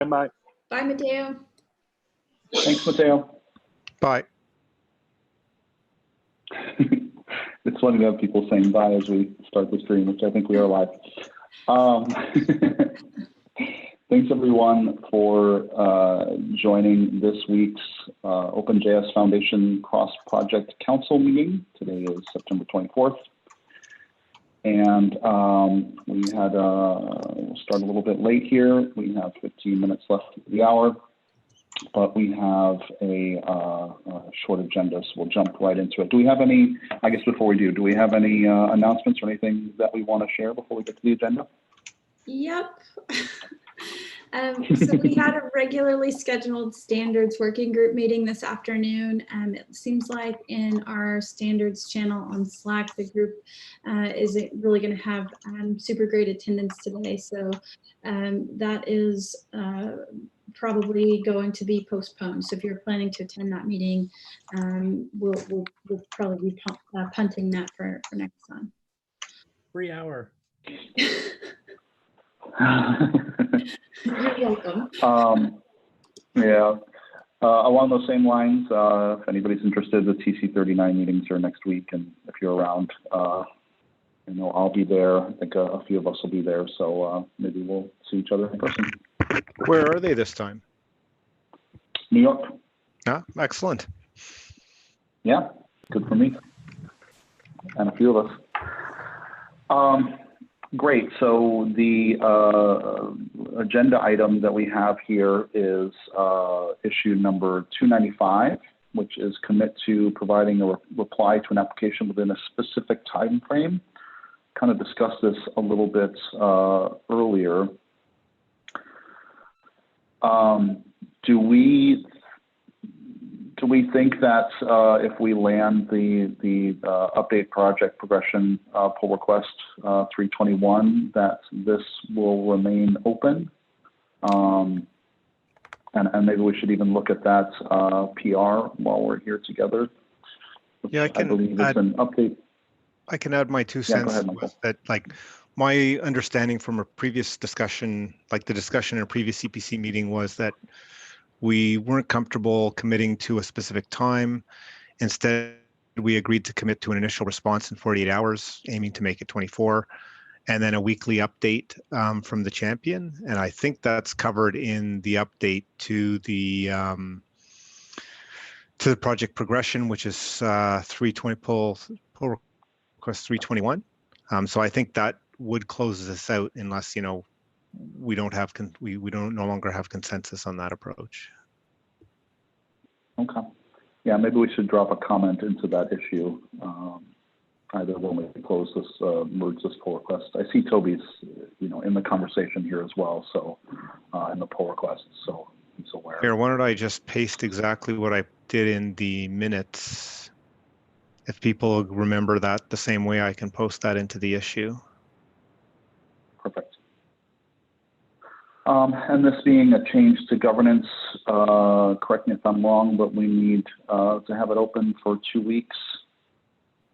Bye. Bye, Matteo. Thanks, Matteo. Bye. It's funny to have people saying bye as we start the stream, which I think we are live. Thanks everyone for joining this week's OpenJS Foundation Cross-Project Council meeting. Today is September 24th. And we'll start a little bit late here. We have 15 minutes left of the hour, but we have a short agenda, so we'll jump right into it. Do we have any, I guess before we do we have any announcements or anything that we want to share before we get to the agenda? Yep. So we had a regularly scheduled standards working group meeting this afternoon. It seems like in our standards channel on Slack, the group isn't really going to have super great attendance today. So that is probably going to be postponed. So if you're planning to attend that meeting, we'll probably be punting that for next time. Free hour. You're welcome. Yeah. Along those same lines, if anybody's interested, the TC39 meetings are next week, and if you're around, you know, I'll be there. I think a few of us will be there, so maybe we'll see each other in person. Where are they this time? New York. Ah, excellent. Yeah, good for me and a few of us. Great. So the agenda item that we have here is issue number 295, which is commit to providing a reply to an application within a specific time frame. Kind of discussed this a little bit earlier. Do we think that if we land the update project progression pull request 321, that this will remain open? And maybe we should even look at that PR while we're here together. Yeah, I believe it's an update. I can add my 2 cents. Go ahead, Michael. That, like, my understanding from a previous discussion, like the discussion in a previous CPC meeting, was that we weren't comfortable committing to a specific time. Instead, we agreed to commit to an initial response in 48 hours, aiming to make it 24, and then a weekly update from the champion. And I think that's covered in the update to the project progression, which is 320 pull request 321. So I think that would close this out unless, you know, we don't have we don't no longer have consensus on that approach. Okay. Yeah, maybe we should drop a comment into that issue, either when we close this, merge this pull request. I see Toby's, you know, in the conversation here as well, so in the pull request, so he's aware. Here, why don't I just paste exactly what I did in the minutes? If people remember that the same way, I can post that into the issue. Perfect. And this being a change to governance, correct me if I'm wrong, but we need to have it open for 2 weeks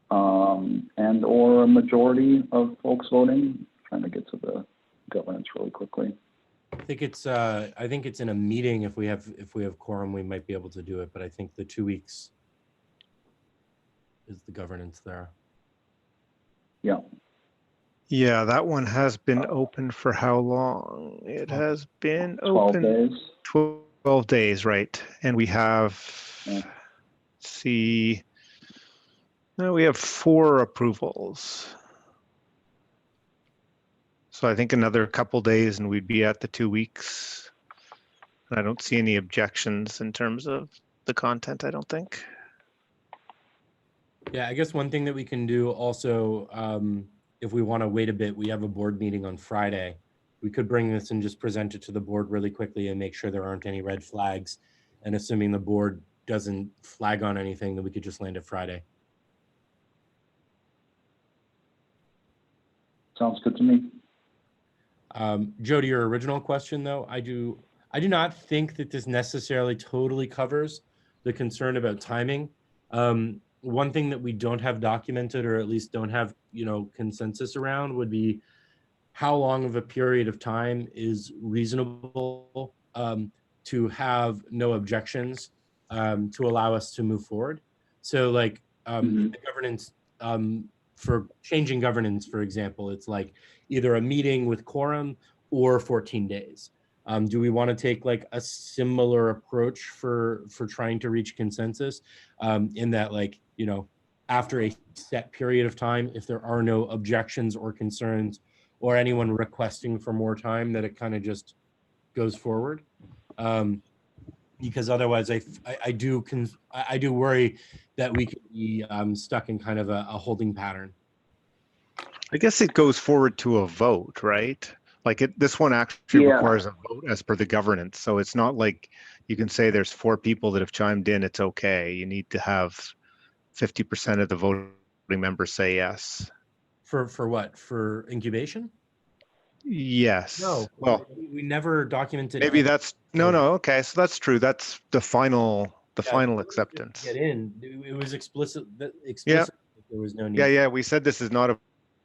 and or a majority of folks voting. Trying to get to the governance really quickly. I think it's in a meeting. If we have quorum, we might be able to do it. But I think the 2 weeks is the governance there. Yeah. Yeah, that one has been open for how long? It has been 12 open days. 12 days, right? And we have, we have 4 approvals. So I think another couple days and we'd be at the 2 weeks. I don't see any objections in terms of the content, I don't think. Yeah, I guess one thing that we can do also, if we want to wait a bit, we have a board meeting on Friday. We could bring this and just present it to the board really quickly and make sure there aren't any red flags. And assuming the board doesn't flag on anything, then we could just land it Friday. Sounds good to me. Joe, to your original question, though, I do not think that this necessarily totally covers the concern about timing. One thing that we don't have documented, or at least don't have, you know, consensus around, would be how long of a period of time is reasonable to have no objections to allow us to move forward. So like the governance, for changing governance, for example, it's like either a meeting with quorum or 14 days. Do we want to take like a similar approach for trying to reach consensus in that, like, you know, after a set period of time, if there are no objections or concerns or anyone requesting for more time, that it kind of just goes forward? Because otherwise I do worry that we could be stuck in kind of a holding pattern. I guess it goes forward to a vote, right? Like this one actually requires a vote as per the governance. So it's not like you can say there's 4 people that have chimed in, it's okay. You need to have 50% of the voting members say yes. For what? For incubation? Yes. No. Well, we never documented. Maybe that's no. Okay, so that's true. That's the final acceptance. Get in. It was explicit. Yeah. There was no need. Yeah. We said this is not a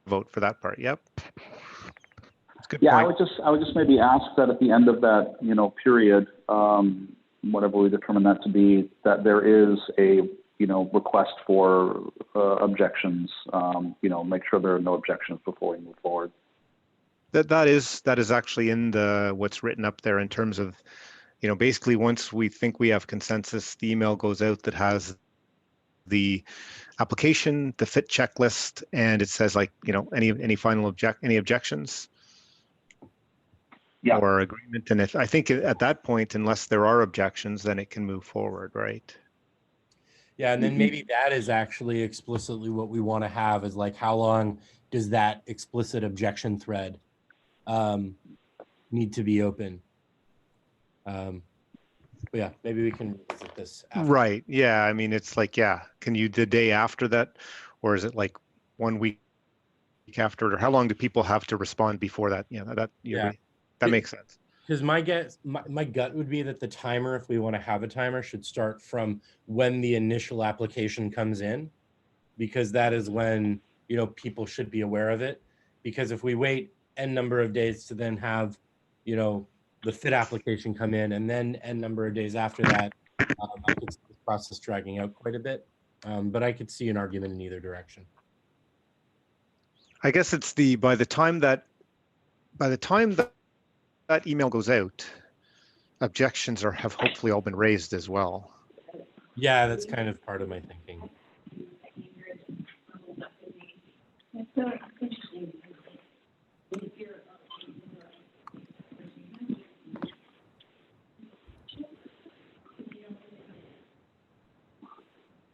vote for that part. Yep. That's a good Yeah, point. I would just maybe ask that at the end of that, you know, period, whatever we determine that to be, that there is a, you know, request for objections. You know, make sure there are no objections before we move forward. That is actually in the what's written up there in terms of, you know, basically once we think we have consensus, the email goes out that has the application, the fit checklist, and it says, like, you know, any objections or agreement. And if I think at that point, unless there are objections, then it can move forward, right? Yeah, and then maybe that is actually explicitly what we want to have, is like, how long does that explicit objection thread need to be open? But yeah, maybe we can visit this after. Right. Yeah. I mean, it's like, yeah, can you the day after that, or is it like 1 week after it, or how long do people have to respond before that? You know, that makes sense. Because my gut would be that the timer, if we want to have a timer, should start from when the initial application comes in, because that is when, you know, people should be aware of it. Because if we wait n number of days to then have, you know, the fit application come in, and then n number of days after that, I could see this process dragging out quite a bit. But I could see an argument in either direction. I guess it's by the time that email goes out, objections have hopefully all been raised as well. Yeah, that's kind of part of my thinking.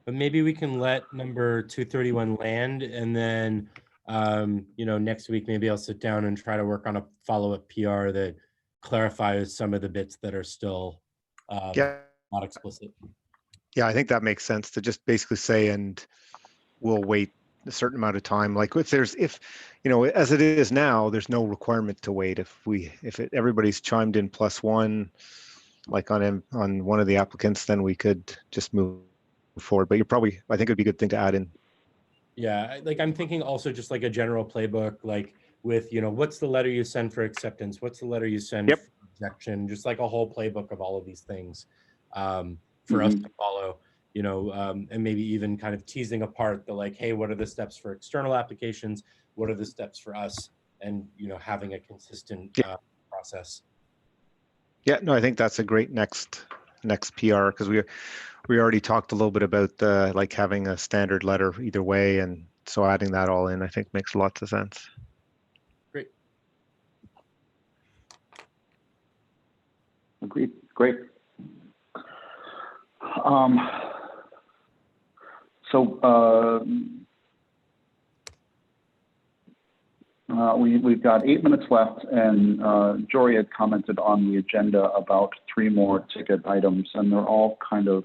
But maybe we can let number 231 land, and then, you know, next week, maybe I'll sit down and try to work on a follow-up PR that clarifies some of the bits that are still not explicit. Yeah, I think that makes sense to just basically say, and we'll wait a certain amount of time. Like if you know, as it is now, there's no requirement to wait. If everybody's chimed in +1, like on one of the applicants, then we could just move forward. But I think it'd be a good thing to add in. Yeah, like I'm thinking also just like a general playbook, like with, you know, what's the letter you send for acceptance? What's the letter you send for rejection? Just like a whole playbook of all of these things for us to follow, you know, and maybe even kind of teasing apart the, like, hey, what are the steps for external applications? What are the steps for us? And, you know, having a consistent process. Yeah, no, I think that's a great next PR, because we already talked a little bit about like having a standard letter either way, and so adding that all in, I think, makes lots of sense. Great. Agreed. Great. We've got 8 minutes left, and Jory had commented on the agenda about 3 more ticket items, and they're all kind of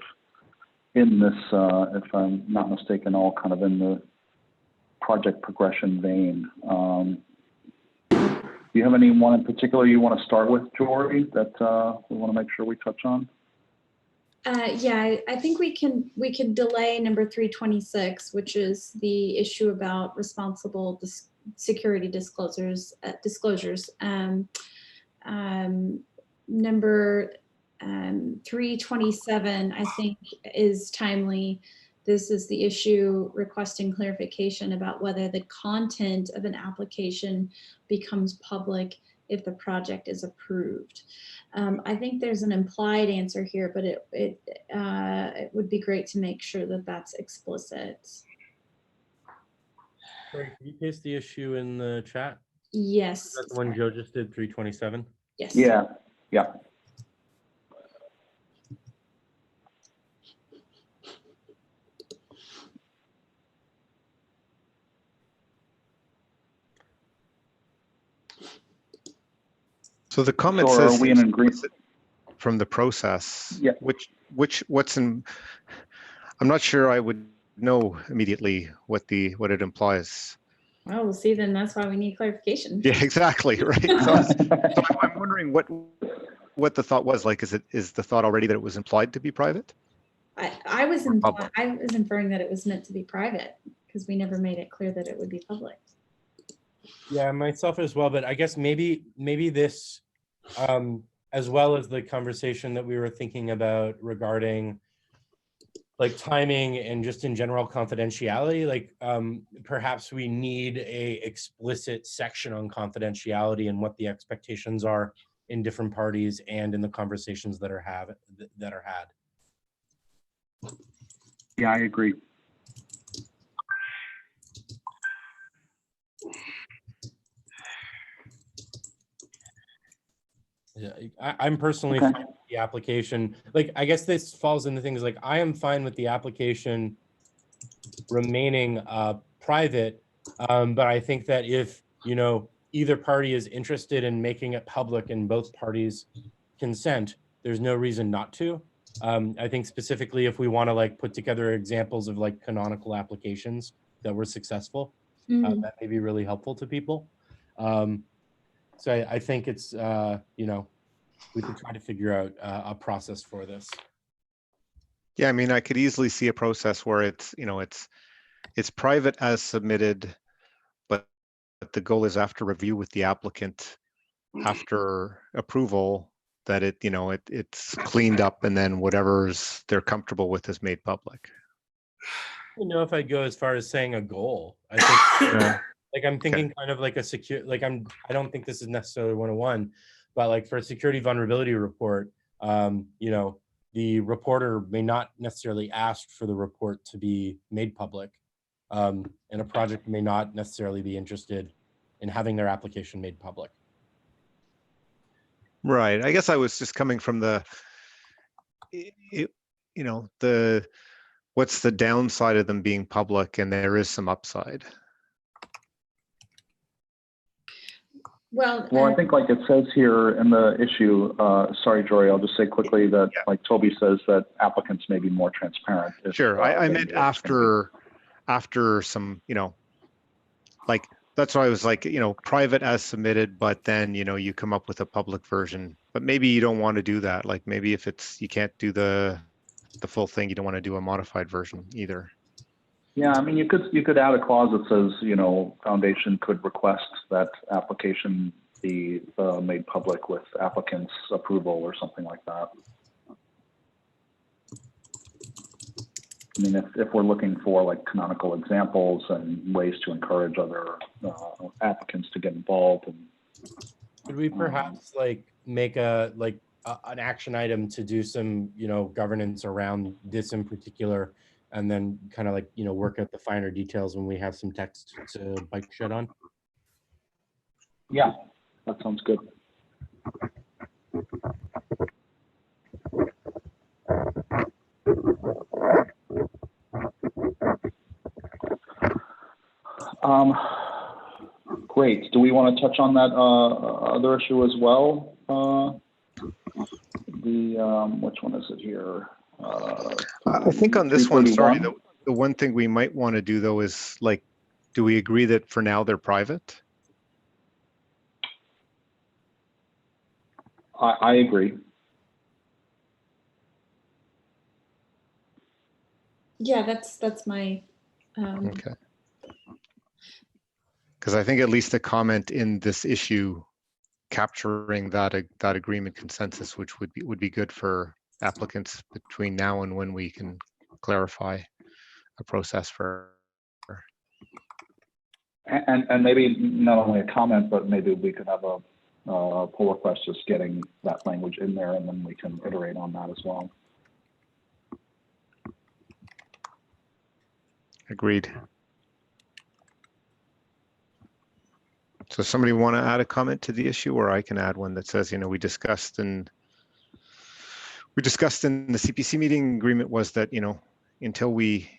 in this, if I'm not mistaken, all kind of in the project progression vein. Do you have any one in particular you want to start with, Jory, that we want to make sure we touch on? Yeah, I think we can delay number 326, which is the issue about responsible security disclosures. number 327, I think, is timely. This is the issue requesting clarification about whether the content of an application becomes public if the project is approved. I think there's an implied answer here, but it would be great to make sure that that's explicit. Sorry, can you paste the issue in the chat? Yes. Is that the one Joe just did, 327? Yes. Yeah, yeah. So the comment So are says we in agreement? from the process, Yeah. what's in, I'm not sure I would know immediately what it implies. Well, we'll see then. That's why we need clarification. Yeah, exactly, right. So I'm wondering what the thought was. Like, is the thought already that it was implied to be private? I was inferring that it was meant to be private because we never made it clear that it would be public. Yeah, myself as well, but I guess maybe this, as well as the conversation that we were thinking about regarding like timing and just in general confidentiality, like perhaps we need a explicit section on confidentiality and what the expectations are in different parties and in the conversations that are had. Yeah, I agree. Yeah, I'm personally Okay. fine with the application. Like, I guess this falls into things like I am fine with the application remaining private, but I think that if either party is interested in making it public and both parties consent, there's no reason not to. I think specifically if we want to like put together examples of like canonical applications that were successful, that may be really helpful to people. So I think it's, we could try to figure out a process for this. Yeah, I mean, I could easily see a process where it's private as submitted, but the goal is after review with the applicant, after approval, that it's cleaned up and then whatever's they're comfortable with is made public. I don't know if I'd go as far as saying a goal. I think Yeah. like I'm thinking kind of like a secure, like I don't think this is necessarily 101, but like for a security vulnerability report, the reporter may not necessarily ask for the report to be made public, and a project may not necessarily be interested in having their application made public. Right. I guess I was just coming from what's the downside of them being public, and there is some upside. Well, I think like it says here in the issue, sorry, Jory, I'll just say quickly that like Toby says that applicants may be more transparent. Sure, I meant after some, like that's why I was like, private as submitted, but then, you come up with a public version, but maybe you don't want to do that. Like maybe if you can't do the full thing, you don't want to do a modified version either. Yeah, I mean, you could add a clause that says, Foundation could request that application be made public with applicant's approval or something like that. I mean, if we're looking for like canonical examples and ways to encourage other applicants to get involved. Could we perhaps like make an action item to do some, governance around this in particular, and then kind of like, work out the finer details when we have some text to bike shed on? Yeah, that sounds good. Great. Do we want to touch on that other issue as well? Which one is it here? I think on this one, sorry, the one thing we might want to do though is like, do we agree that for now they're private? I agree. Yeah, that's my. Okay. Because I think at least the comment in this issue capturing that agreement consensus, which would be good for applicants between now and when we can clarify a process for. And maybe not only a comment, but maybe we could have a pull request just getting that language in there, and then we can iterate on that as well. Agreed. So somebody want to add a comment to the issue, or I can add one that says, we discussed in the CPC meeting, agreement was that, until we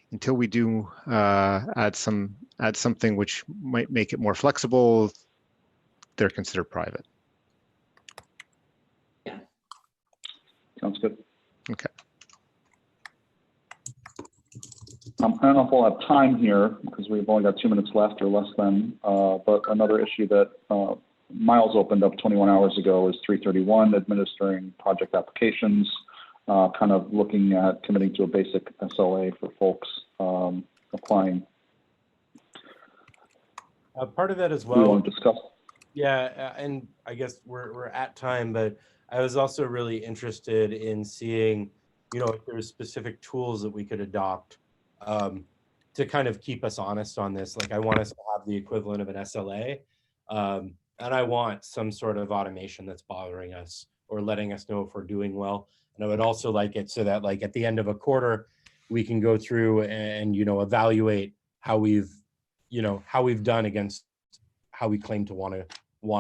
do add something which might make it more flexible, they're considered private. Yeah. Sounds good. Okay. I don't know if we'll have time here because we've only got 2 minutes left or less than, but another issue that Miles opened up 21 hours ago is 331, administering project applications, kind of looking at committing to a basic SLA for folks applying. Part of that as We well. want to discuss. Yeah, and I guess we're at time, but I was also really interested in seeing, if there's specific tools that we could adopt to kind of keep us honest on this. Like, I want us to have the equivalent of an SLA, and I want some sort of automation that's bothering us or letting us know if we're doing well. And I would also like it so that, like, at the end of a quarter, we can go through and evaluate how we've done against how we claim to want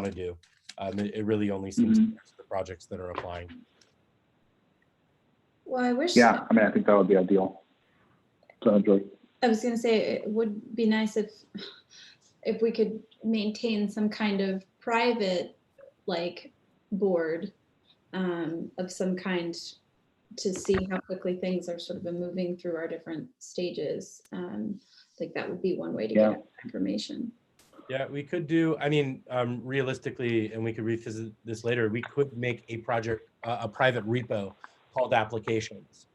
to do. It really only seems to the projects that are applying. Well, I wish. Yeah, I mean, I think that would be ideal. So, Joy. I was going to say it would be nice if we could maintain some kind of private board of some kind to see how quickly things are sort of moving through our different stages. That would be one way to get information. Yeah, we could do, realistically, and we could revisit this later, we could make a private repo called applications.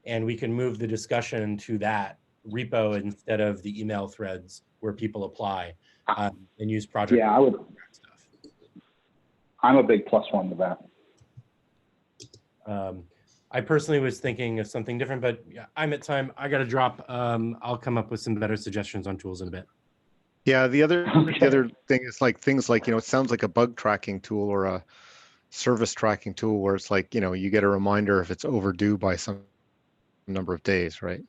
And we can move the discussion to that repo instead of the email threads where people apply and use project. Yeah, stuff. I'm a big plus one to that. I personally was thinking of something different, but I'm at time. I got to drop. I'll come up with some better suggestions on tools in a bit. Yeah, the other thing is things like, it sounds like a bug tracking tool or a service tracking tool where it's like, you get a reminder if it's overdue by some number of days, right?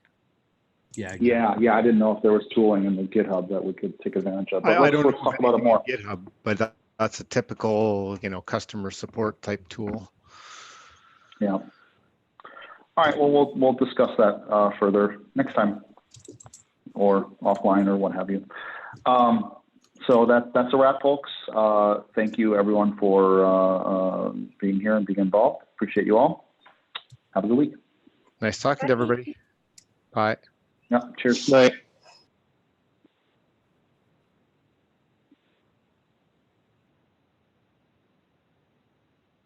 Yeah. Exactly. Yeah. I didn't know if there was tooling in the GitHub that we could take advantage of. But I don't let's talk about it more. GitHub, but that's a typical, customer support type tool. Yeah. All right. Well, we'll discuss that further next time, or offline, or what have you. So that's a wrap, folks. Thank you, everyone, for being here and being involved. Appreciate you all. Have a good week. Nice talking to everybody. Bye. Yeah. Cheers. Bye.